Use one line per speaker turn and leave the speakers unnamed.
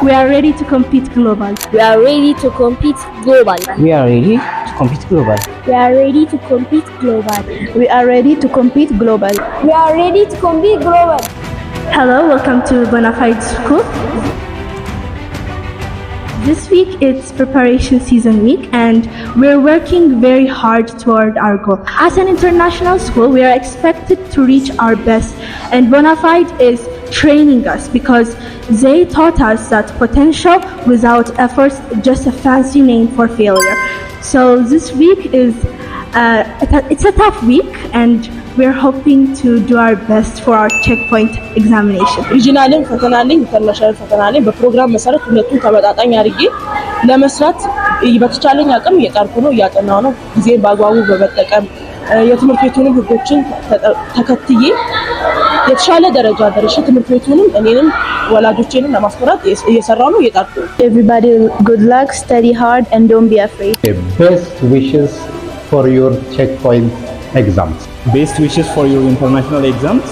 We are ready to compete global.
We are ready to compete global.
We are ready to compete global.
We are ready to compete global.
We are ready to compete global.
We are ready to compete global.
Hello, welcome to Bonafide School. This week it's preparation season week and we're working very hard toward our goal. As an international school, we are expected to reach our best, and Bonafide is training us because they taught us that potential without effort is just a fancy name for failure. So this week it's a tough week and we're hoping to do our best for our checkpoint examination.
ሪጂናልን ፈተና አለኝ ኢንተርናሽናል ፈተና አለኝ በፕሮግራም መሰረት ሁለቱን ተመጣጣኝ አድርጌ ለመስራት በተቻለኝ አቅም እየጣርኩ ነው እያጠናሁ ነው ጊዜን በአግባቡ በመጠቀም የትምህርት ቤቱንም ህጎችን ተከትዬ የተሻለ ደረጃ ደርሼ ትምህርት ቤቱንም እኔንም ወላጆቼንም ለማስፈራት እየሰራሁ ነው እየጣርኩ ነው
Everybody, good luck, study hard and don't be afraid.
Best wishes for your checkpoint exams.
Best wishes for your international exams.